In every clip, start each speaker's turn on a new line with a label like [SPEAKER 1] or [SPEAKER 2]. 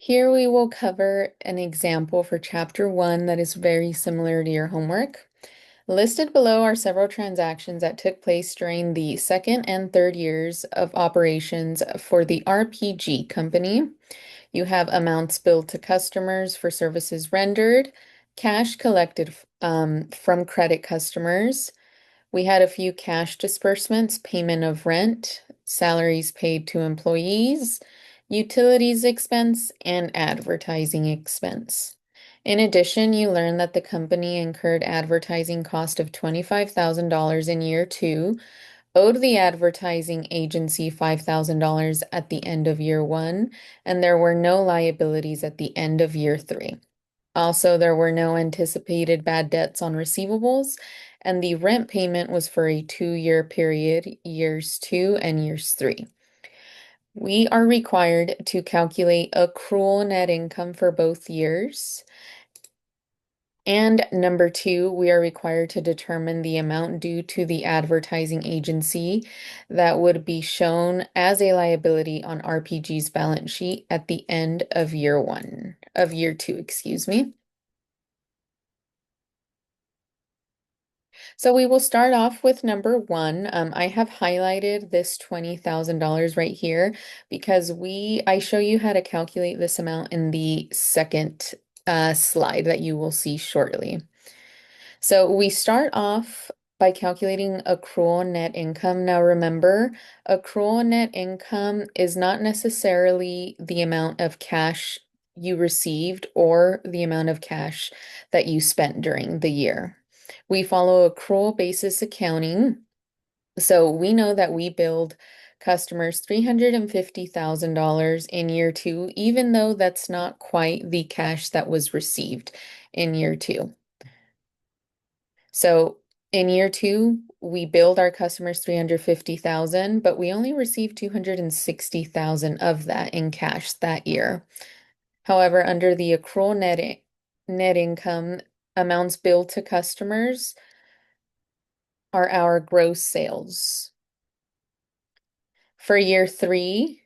[SPEAKER 1] Here we will cover an example for Chapter 1 that is very similar to your homework. Listed below are several transactions that took place during the second and third years of operations for the RPG company. You have amounts billed to customers for services rendered, cash collected from credit customers. We had a few cash disbursements, payment of rent, salaries paid to employees, utilities expense, and advertising expense. In addition, you learn that the company incurred advertising cost of $25,000 in year two, owed the advertising agency $5,000 at the end of year one, and there were no liabilities at the end of year three. Also, there were no anticipated bad debts on receivables, and the rent payment was for a 2-year period, years two and years three. We are required to calculate accrual net income for both years. And number two, we are required to determine the amount due to the advertising agency that would be shown as a liability on RPG's balance sheet at the end of year two, excuse me. So we will start off with number one. I have highlighted this $20,000 right here because I show you how to calculate this amount in the second slide that you will see shortly. So we start off by calculating accrual net income. Now remember, accrual net income is not necessarily the amount of cash you received or the amount of cash that you spent during the year. We follow accrual basis accounting. So we know that we billed customers $350,000 in year two, even though that's not quite the cash that was received in year two. So in year two, we billed our customers 350,000, but we only received 260,000 of that in cash that year. However, under the accrual net income, amounts billed to customers are our gross sales. For year three,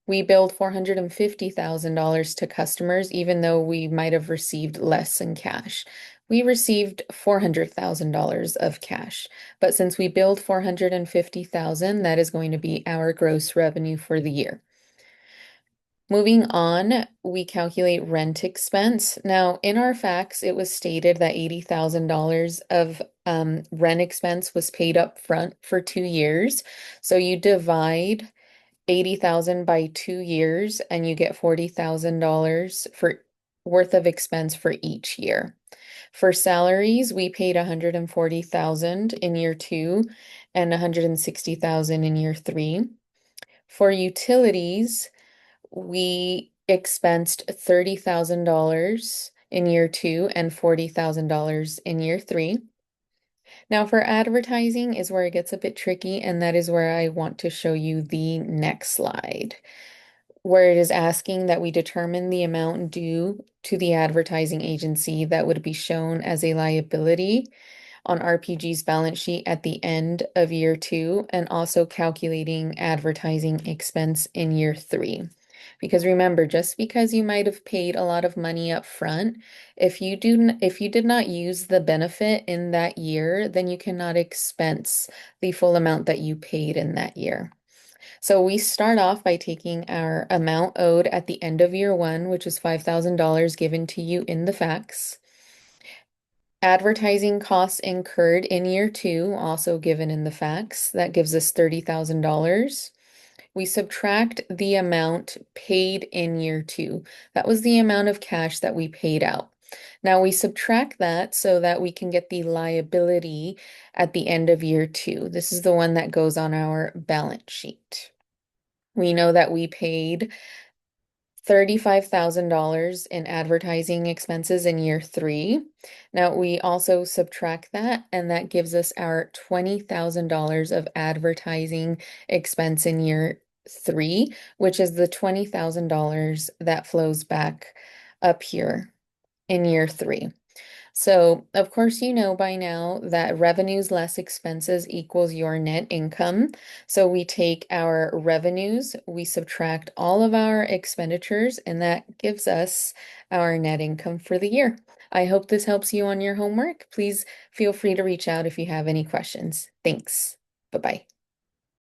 [SPEAKER 1] we billed $450,000 to customers, even though we might have received less in cash. We received $400,000 of cash, but since we billed $450,000, that is going to be our gross revenue for the year. Moving on, we calculate rent expense. Now, in our facts, it was stated that $80,000 of rent expense was paid up front for 2 years. So you divide 80,000 by 2 years and you get $40,000 for worth of expense for each year. For salaries, we paid 140,000 in year two and 160,000 in year three. For utilities, we expensed $30,000 in year two and $40,000 in year three. Now, for advertising is where it gets a bit tricky, and that is where I want to show you the next slide, where it is asking that we determine the amount due to the advertising agency that would be shown as a liability on RPG's balance sheet at the end of year two, and also calculating advertising expense in year three. Because remember, just because you might have paid a lot of money up front, if you did not use the benefit in that year, then you cannot expense the full amount that you paid in that year. So we start off by taking our amount owed at the end of year one, which is $5,000 given to you in the facts. Advertising costs incurred in year two, also given in the facts. That gives us $30,000. We subtract the amount paid in year two. That was the amount of cash that we paid out. Now we subtract that so that we can get the liability at the end of year two. This is the one that goes on our balance sheet. We know that we paid $35,000 in advertising expenses in year three. Now we also subtract that, and that gives us our $20,000 of advertising expense in year three, which is the $20,000 that flows back up here in year three. So, of course, you know by now that revenues less expenses equals your net income. So, we take our revenues, we subtract all of our expenditures, and that gives us our net income for the year. I hope this helps you on your homework. Please feel free to reach out if you have any questions. Thanks. Bye bye.